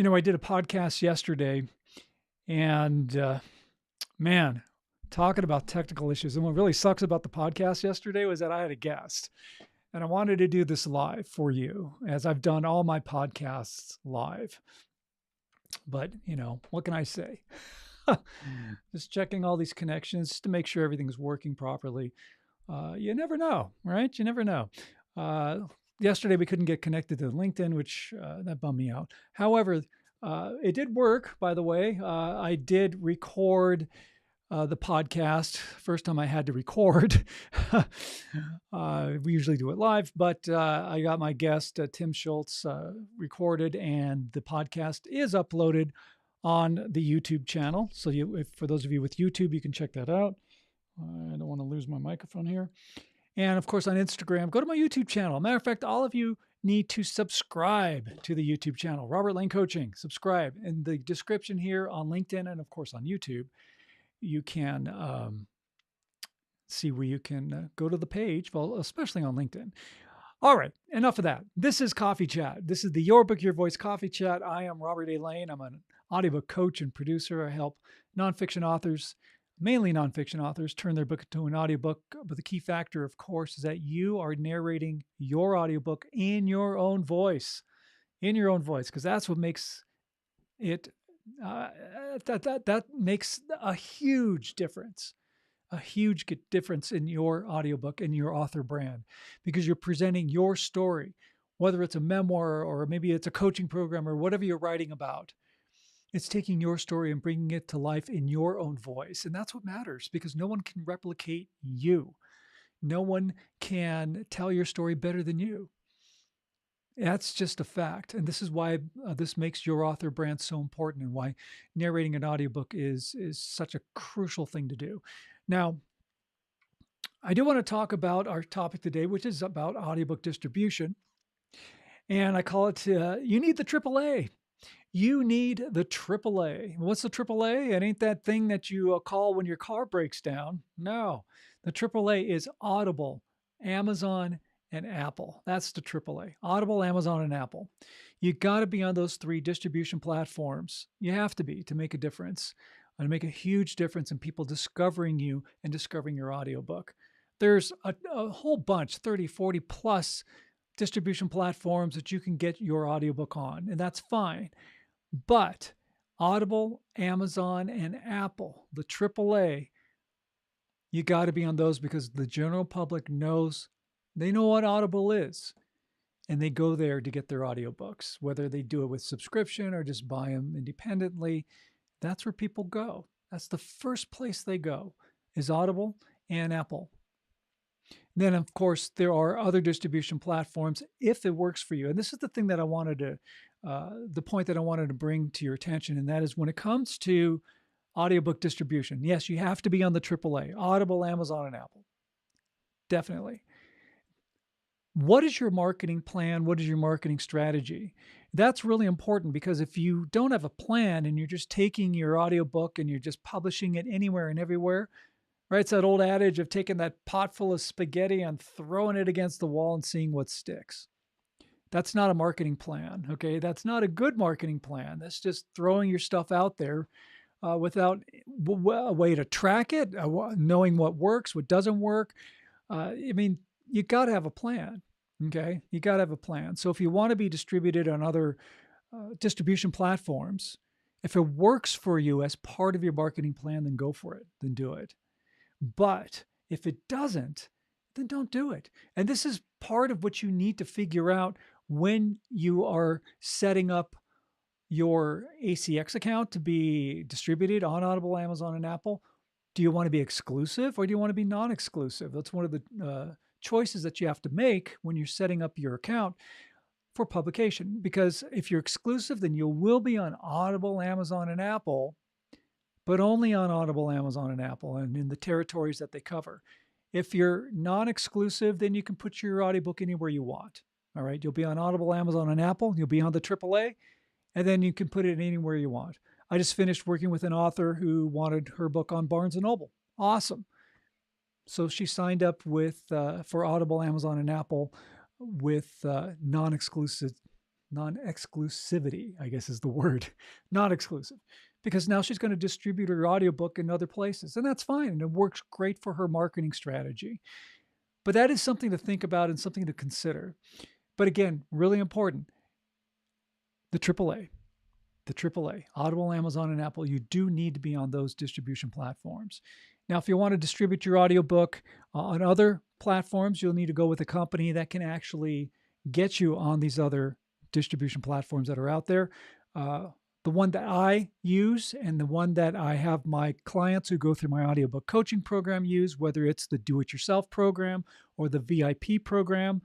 I did a podcast yesterday and man, talking about technical issues. And what really sucks about the podcast yesterday was that I had a guest and I wanted to do this live for you as I've done all my podcasts live. But, what can I say? Just checking all these connections to make sure everything's working properly. You never know, right? You never know. Uh, Yesterday we couldn't get connected to LinkedIn, which that bummed me out. However, it did work, by the way. I did record the podcast. First time I had to record. We usually do it live, but I got my guest, Tim Schultz, recorded, and the podcast is uploaded on the YouTube channel. So for those of you with YouTube, you can check that out. I don't want to lose my microphone here. And of course, on Instagram, go to my YouTube channel. Matter of fact, all of you need to subscribe to the YouTube channel, Robert Lane Coaching. Subscribe. In the description here on LinkedIn and, of course, on YouTube, you can see where you can go to the page, well, especially on LinkedIn. All right, enough of that. This is Coffee Chat. This is the Your Book, Your Voice Coffee Chat. I am Robert A. Lane. I'm an audiobook coach and producer. I help nonfiction authors, mainly nonfiction authors, turn their book into an audiobook. But the key factor, of course, is that you are narrating your audiobook in your own voice, because that's what makes it, that makes a huge difference in your audiobook and your author brand, because you're presenting your story, whether it's a memoir or maybe it's a coaching program or whatever you're writing about. It's taking your story and bringing it to life in your own voice. And that's what matters, because no one can replicate you. No one can tell your story better than you. That's just a fact. And this is why this makes your author brand so important, and why narrating an audiobook is such a crucial thing to do. Now, I do want to talk about our topic today, which is about audiobook distribution. And I call it, you need the AAA. You need the AAA. What's the AAA? It ain't that thing that you call when your car breaks down. No, the AAA is Audible, Amazon, and Apple. That's the AAA. Audible, Amazon, and Apple. You got to be on those three distribution platforms. You have to be, to make a difference, and make a huge difference in people discovering you and discovering your audiobook. There's a whole bunch, 30, 40 plus distribution platforms that you can get your audiobook on, and that's fine. But Audible, Amazon, and Apple, the AAA, you got to be on those, because the general public knows, they know what Audible is, and they go there to get their audiobooks, whether they do it with subscription or just buy them independently. That's where people go. That's the first place they go, is Audible and Apple. Then, of course, there are other distribution platforms if it works for you. And this is the thing that I wanted to, the point that I wanted to bring to your attention. And that is, when it comes to audiobook distribution, yes, you have to be on the AAA, Audible, Amazon, and Apple. Definitely. What is your marketing plan? What is your marketing strategy? That's really important, because if you don't have a plan and you're just taking your audiobook and you're just publishing it anywhere and everywhere, right? It's that old adage of taking that pot full of spaghetti and throwing it against the wall and seeing what sticks. That's not a marketing plan, okay? That's not a good marketing plan. That's just throwing your stuff out there without a way to track it, knowing what works, what doesn't work. You got to have a plan, okay? You got to have a plan. So if you want to be distributed on other distribution platforms, if it works for you as part of your marketing plan, then go for it, then do it. But if it doesn't, then don't do it. And this is part of what you need to figure out when you are setting up your ACX account to be distributed on Audible, Amazon, and Apple. Do you want to be exclusive, or do you want to be non-exclusive? That's one of the choices that you have to make when you're setting up your account for publication. Because if you're exclusive, then you will be on Audible, Amazon, and Apple, but only on Audible, Amazon, and Apple, and in the territories that they cover. If you're non-exclusive, then you can put your audiobook anywhere you want. All right, you'll be on Audible, Amazon, and Apple. You'll be on the AAA, and then you can put it anywhere you want. I just finished working with an author who wanted her book on Barnes & Noble. Awesome. So she signed up with for Audible, Amazon, and Apple with non-exclusive non-exclusivity, I guess is the word, not exclusive, because now she's going to distribute her audiobook in other places, and that's fine. And it works great for her marketing strategy. But that is something to think about and something to consider. But again, really important, the AAA. The AAA, Audible, Amazon, and Apple, you do need to be on those distribution platforms. Now, if you want to distribute your audiobook on other platforms, you'll need to go with a company that can actually get you on these other distribution platforms that are out there. The one that I use and the one that I have my clients who go through my audiobook coaching program use, whether it's the do-it-yourself program or the VIP program,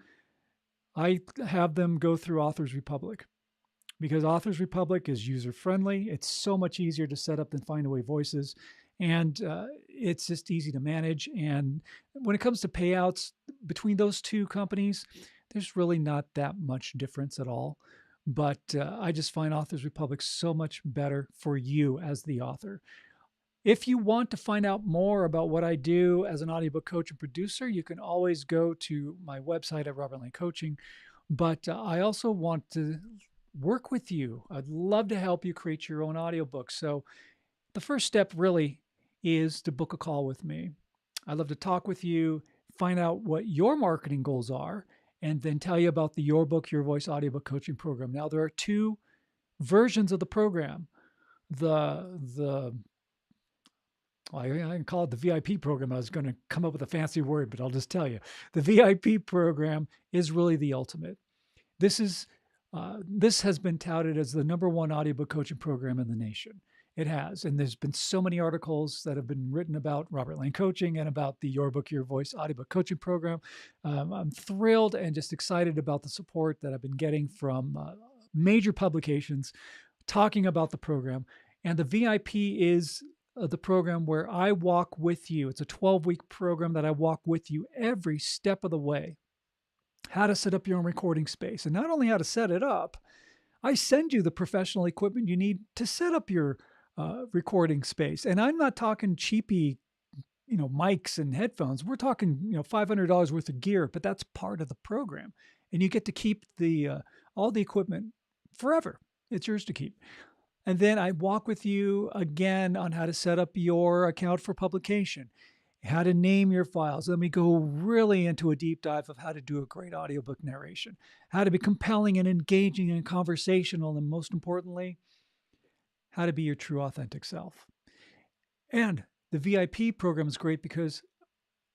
I have them go through Authors Republic. Because Authors Republic is user-friendly. It's so much easier to set up than Findaway Voices. And it's just easy to manage. And when it comes to payouts between those two companies, there's really not that much difference at all. But I just find Authors Republic so much better for you as the author. If you want to find out more about what I do as an audiobook coach and producer, you can always go to my website at Robert Lane Coaching. But I also want to work with you. I'd love to help you create your own audiobook. So the first step really is to book a call with me. I'd love to talk with you, find out what your marketing goals are, and then tell you about the Your Book, Your Voice audiobook coaching program. Now, there are two versions of the program. I can call it the VIP program. I was going to come up with a fancy word, but I'll just tell you. The VIP program is really the ultimate. This has been touted as the #1 audiobook coaching program in the nation. It has. And there's been so many articles that have been written about Robert Lane Coaching and about the Your Book, Your Voice audiobook coaching program. I'm thrilled and just excited about the support that I've been getting from major publications talking about the program. And the VIP is the program where I walk with you. It's a 12-week program that I walk with you every step of the way. How to set up your own recording space. And not only how to set it up, I send you the professional equipment you need to set up your recording space. And I'm not talking cheapy, mics and headphones. We're talking, $500 worth of gear, but that's part of the program. And you get to keep all the equipment forever. It's yours to keep. And then I walk with you again on how to set up your account for publication, how to name your files. Then we go really into a deep dive of how to do a great audiobook narration, how to be compelling and engaging and conversational, and most importantly, how to be your true authentic self. And the VIP program is great because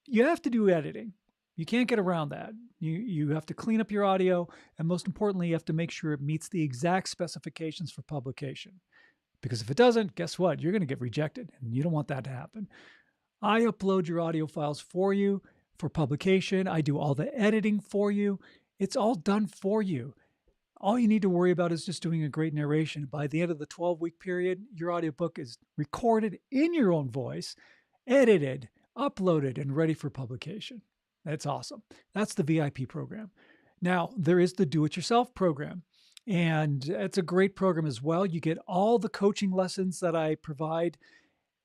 you have to do editing. You can't get around that. You have to clean up your audio, and most importantly, you have to make sure it meets the exact specifications for publication. Because if it doesn't, guess what? You're going to get rejected, and you don't want that to happen. I upload your audio files for you for publication. I do all the editing for you. It's all done for you. All you need to worry about is just doing a great narration. By the end of the 12-week period, your audiobook is recorded in your own voice, edited, uploaded, and ready for publication. That's awesome. That's the VIP program. Now, there is the do-it-yourself program, and it's a great program as well. You get all the coaching lessons that I provide.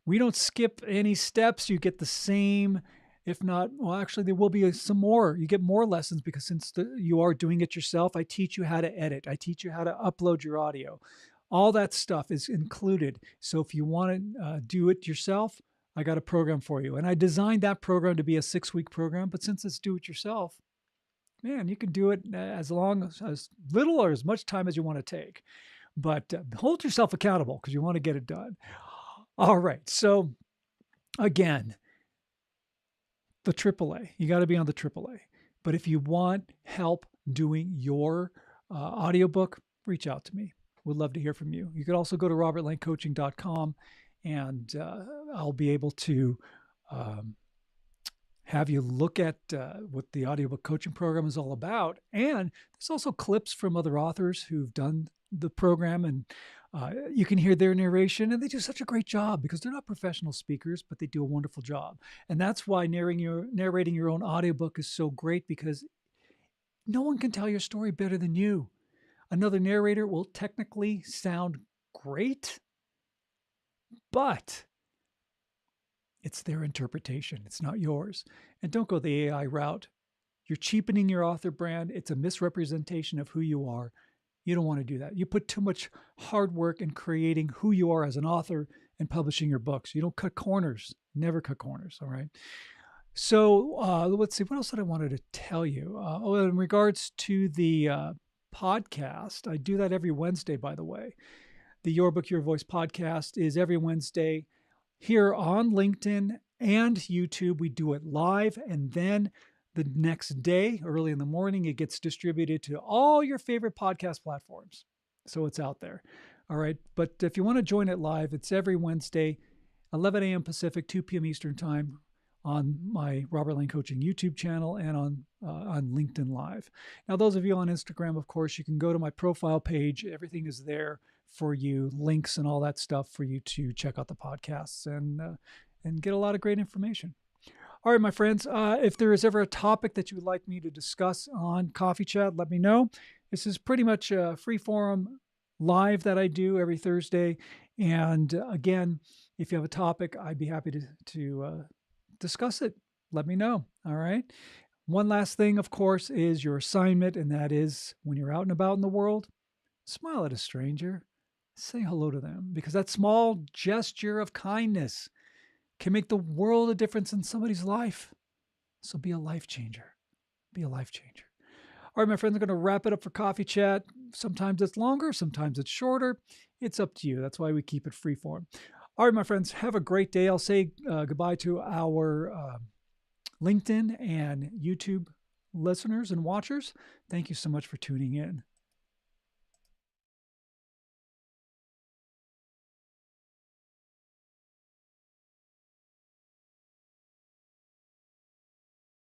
We don't skip any steps. You get the same, if not, well, actually, there will be some more. You get more lessons because since you are doing it yourself, I teach you how to edit. I teach you how to upload your audio. All that stuff is included. So if you want to do it yourself, I got a program for you. And I designed that program to be a 6-week program, but since it's do it yourself, man, you can do it as little or as much time as you want to take. But hold yourself accountable because you want to get it done. All right. So again, the AAA, you got to be on the AAA. But if you want help doing your audiobook, reach out to me. We'd love to hear from you. You could also go to robertlanecoaching.com and I'll be able to have you look at what the audiobook coaching program is all about. And there's also clips from other authors who've done the program, and you can hear their narration, and they do such a great job because they're not professional speakers, but they do a wonderful job. And that's why narrating your own audiobook is so great, because no one can tell your story better than you. Another narrator will technically sound great, but it's their interpretation. It's not yours. And don't go the AI route. You're cheapening your author brand. It's a misrepresentation of who you are. You don't want to do that. You put too much hard work in creating who you are as an author and publishing your books. You don't cut corners. Never cut corners. All right. So let's see. What else did I wanted to tell you? In regards to the podcast, I do that every Wednesday, by the way. The Your Book, Your Voice podcast is every Wednesday here on LinkedIn and YouTube. We do it live, and then the next day, early in the morning, it gets distributed to all your favorite podcast platforms. So it's out there. All right. But if you want to join it live, it's every Wednesday, 11 a.m. Pacific, 2 p.m. Eastern Time on my Robert Lane Coaching YouTube channel and on LinkedIn Live. Now, those of you on Instagram, of course, you can go to my profile page. Everything is there for you, links and all that stuff for you to check out the podcasts and get a lot of great information. All right, my friends, if there is ever a topic that you would like me to discuss on Coffee Chat, let me know. This is pretty much a free forum live that I do every Thursday. And again, if you have a topic, I'd be happy to discuss it. Let me know. All right. One last thing, of course, is your assignment, and that is when you're out and about in the world, smile at a stranger, say hello to them, because that small gesture of kindness can make the world a difference in somebody's life. So be a life changer. Be a life changer. All right, my friends, I'm going to wrap it up for Coffee Chat. Sometimes it's longer, sometimes it's shorter. It's up to you. That's why we keep it free form. All right, my friends, have a great day. I'll say goodbye to our LinkedIn and YouTube listeners and watchers. Thank you so much for tuning in.